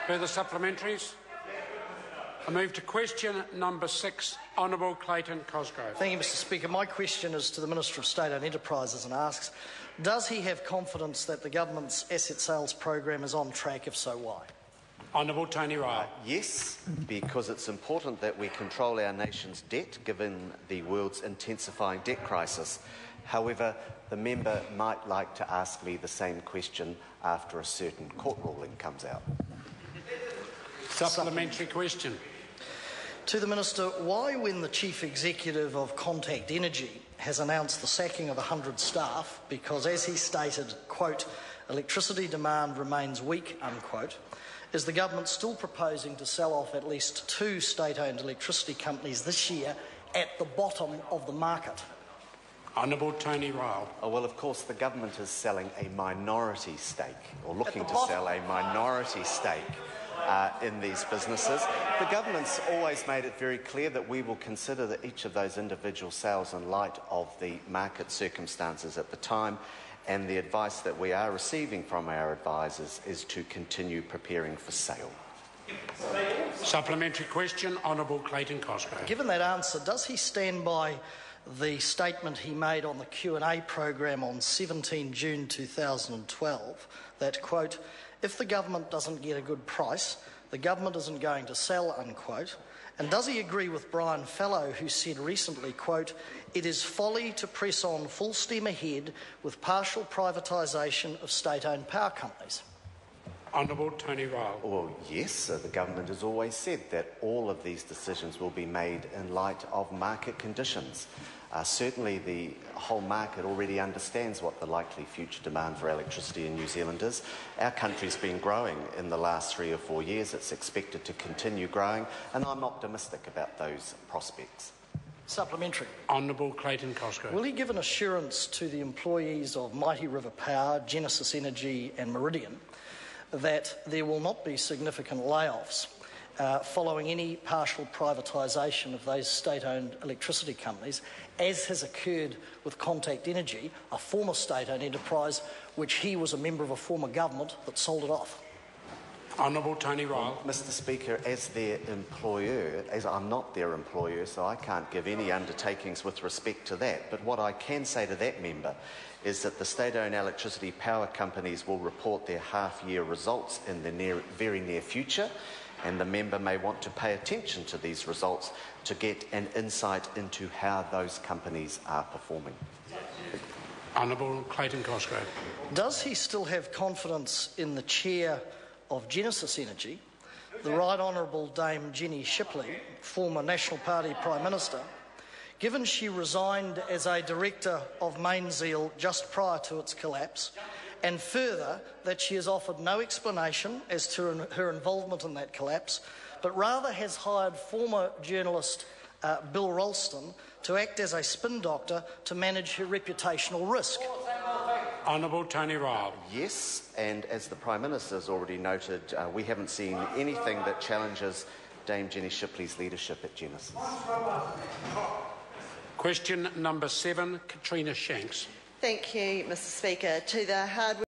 Further supplementaries? I move to question number 6. Honourable Clayton Cosgrove. Thank you, Mr Speaker. My question is to the Minister of State-Owned Enterprises and asks, does he have confidence that the government's asset sales program is on track? If so, why? Honourable Tony Ryle. Yes, because it's important that we control our nation's debt given the world's intensifying debt crisis. However, the member might like to ask me the same question after a certain court ruling comes out. Supplementary question. To the Minister, why, when the Chief Executive of Contact Energy has announced the sacking of 100 staff because, as he stated, quote, electricity demand remains weak, unquote, is the government still proposing to sell off at least 2 state-owned electricity companies this year at the bottom of the market? Honourable Tony Ryle. Oh, well, of course, the government is selling a minority stake, or looking to sell a minority stake in these businesses. The government's always made it very clear that we will consider each of those individual sales in light of the market circumstances at the time, and the advice that we are receiving from our advisors is to continue preparing for sale. Supplementary question. Honourable Clayton Cosgrove. Given that answer, does he stand by the statement he made on the Q&A program on 17 June 2012 that, quote, if the government doesn't get a good price, the government isn't going to sell, unquote? And does he agree with Brian Fallow, who said recently, quote, it is folly to press on full steam ahead with partial privatisation of state-owned power companies? Honourable Tony Ryle. Well, yes, the government has always said that all of these decisions will be made in light of market conditions. Certainly the whole market already understands what the likely future demand for electricity in New Zealand is. Our country's been growing in the last 3 or 4 years. It's expected to continue growing, and I'm optimistic about those prospects. Supplementary. Honourable Clayton Cosgrove. Will he give an assurance to the employees of Mighty River Power, Genesis Energy and Meridian that there will not be significant layoffs following any partial privatisation of those state-owned electricity companies, as has occurred with Contact Energy, a former state-owned enterprise which he was a member of a former government that sold it off? Honourable Tony Ryle. Mr Speaker, as their employer, as I'm not their employer, so I can't give any undertakings with respect to that, but what I can say to that member is that the state-owned electricity power companies will report their half-year results in the very near future, and the member may want to pay attention to these results to get an insight into how those companies are performing. Honourable Clayton Cosgrove. Does he still have confidence in the chair of Genesis Energy, the Right Honourable Dame Jenny Shipley, former National Party Prime Minister, given she resigned as a director of Mainzeal just prior to its collapse, and further that she has offered no explanation as to her involvement in that collapse, but rather has hired former journalist Bill Ralston to act as a spin doctor to manage her reputational risk? Honourable Tony Ryle. Yes, and as the Prime Minister has already noted, we haven't seen anything that challenges Dame Jenny Shipley's leadership at Genesis. Question number 7, Katrina Shanks. Thank you, Mr Speaker. To the hard